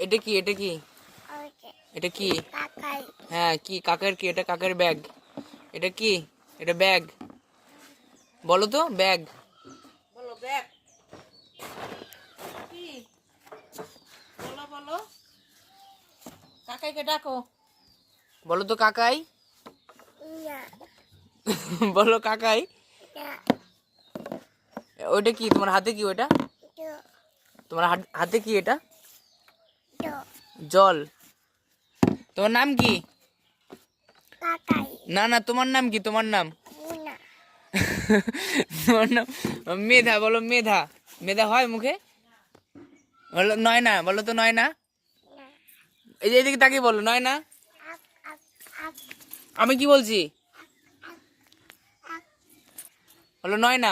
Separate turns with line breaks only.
এটা কি এটা কি এটা কি? হ্যাঁ কি কাকের কি? এটা কাকের ব্যাগ। এটা কি? এটা ব্যাগ। বলো তো ব্যাগ। বলো ব্যাগ কি? বলো বলো। কাকাইকে ডাকো। বলো তো কাকাই। বলো কাকাই। ওইটা কি তোমার হাতে? কি ওইটা তোমার হাতে? কি এটা? জল। তোমার নাম কি? না না, তোমার নাম কি? তোমার নাম তোমার নাম মেধা। বলো মেধা। মেধা হয় মুখে? বলো নয়না। বলো তো নয়না। এই যে এদিকে তাকিয়ে বলো নয়না। আমি কি বলছি? বলো নয়না।